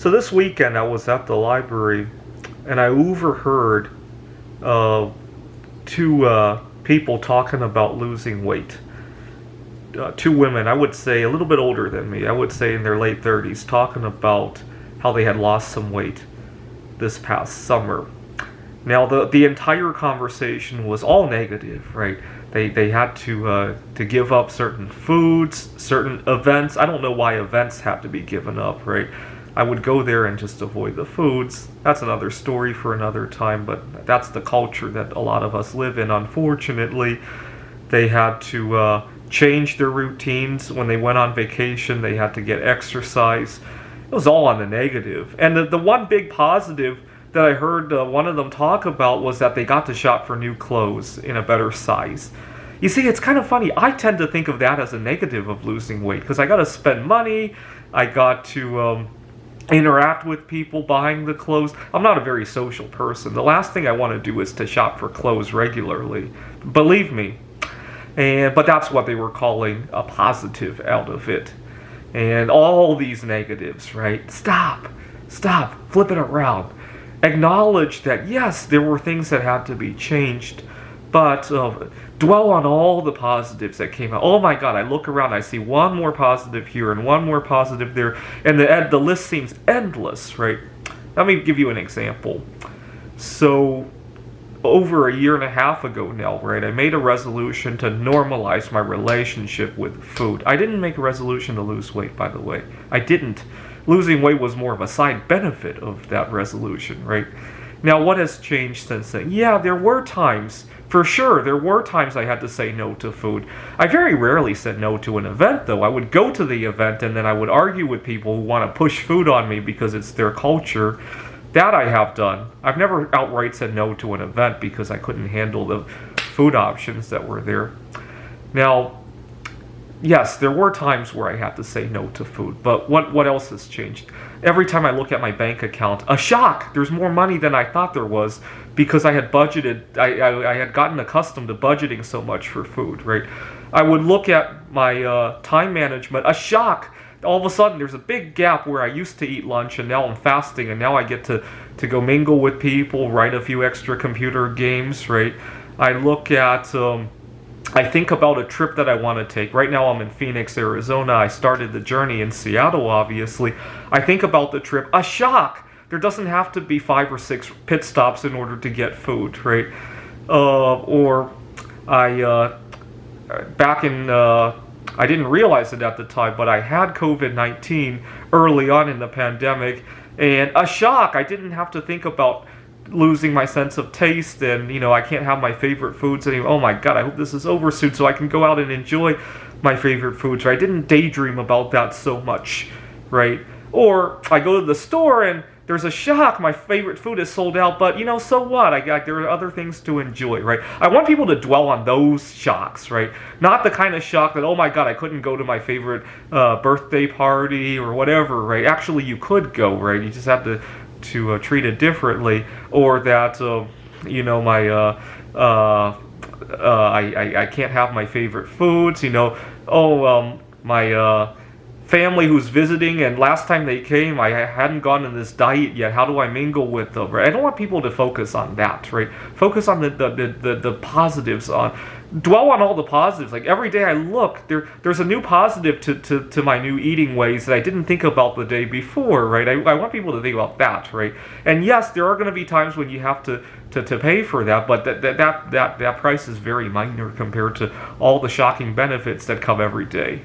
So this weekend I was at the library and I overheard two people talking about losing weight. Two women, I would say a little bit older than me, I would say in their late 30s, talking about how they had lost some weight this past summer. Now the entire conversation was all negative, right? They had to give up certain foods, certain events. I don't know why events have to be given up, right? I would go there and just avoid the foods. That's another story for another time, but that's the culture that a lot of us live in, unfortunately. They had to change their routines when they went on vacation. They had to get exercise. It was all on the negative. And the one big positive that I heard one of them talk about was that they got to shop for new clothes in a better size. You see, it's kind of funny. I tend to think of that as a negative of losing weight because I got to spend money. I got to interact with people buying the clothes. I'm not a very social person. The last thing I want to do is to shop for clothes regularly. Believe me. But that's what they were calling a positive out of it. And all these negatives, right? Stop, flip it around. Acknowledge that, yes, there were things that had to be changed, but dwell on all the positives that came out. Oh my God, I look around, I see one more positive here and one more positive there, and the list seems endless, right? Let me give you an example. So, over a year and a half ago now, right, I made a resolution to normalize my relationship with food. I didn't make a resolution to lose weight, by the way. I didn't. Losing weight was more of a side benefit of that resolution, right? Now, what has changed since then? Yeah, there were times, for sure, there were times I had to say no to food. I very rarely said no to an event, though. I would go to the event and then I would argue with people who want to push food on me because it's their culture. That I have done. I've never outright said no to an event because I couldn't handle the food options that were there. Now, yes, there were times where I had to say no to food, but what else has changed? Every time I look at my bank account, a shock! There's more money than I thought there was because I had budgeted, I had gotten accustomed to budgeting so much for food, right? I would look at my time management, a shock! All of a sudden, there's a big gap where I used to eat lunch and now I'm fasting and now I get to go mingle with people, write a few extra computer games, right? I look at, I think about a trip that I want to take. Right now I'm in Phoenix, Arizona. I started the journey in Seattle, obviously. I think about the trip, a shock! There doesn't have to be 5 or 6 pit stops in order to get food, right? I didn't realize it at the time, but I had COVID-19 early on in the pandemic, and a shock! I didn't have to think about losing my sense of taste, and, I can't have my favorite foods anymore. Oh my God, I hope this is over soon so I can go out and enjoy my favorite foods, right? I didn't daydream about that so much, right? Or I go to the store and there's a shock, my favorite food is sold out, but so what? There are other things to enjoy, right? I want people to dwell on those shocks, right? Not the kind of shock that, oh my God, I couldn't go to my favorite birthday party or whatever, right? Actually, you could go, right? You just have to treat it differently, or that, I can't have my favorite foods, my family who's visiting, and last time they came, I hadn't gone on this diet yet. How do I mingle with them? Right? I don't want people to focus on that, right? Focus on the positives. Dwell on all the positives. Like every day I look, there's a new positive to my new eating ways that I didn't think about the day before, right? I want people to think about that, right? And yes, there are going to be times when you have to pay for that, but that price is very minor compared to all the shocking benefits that come every day.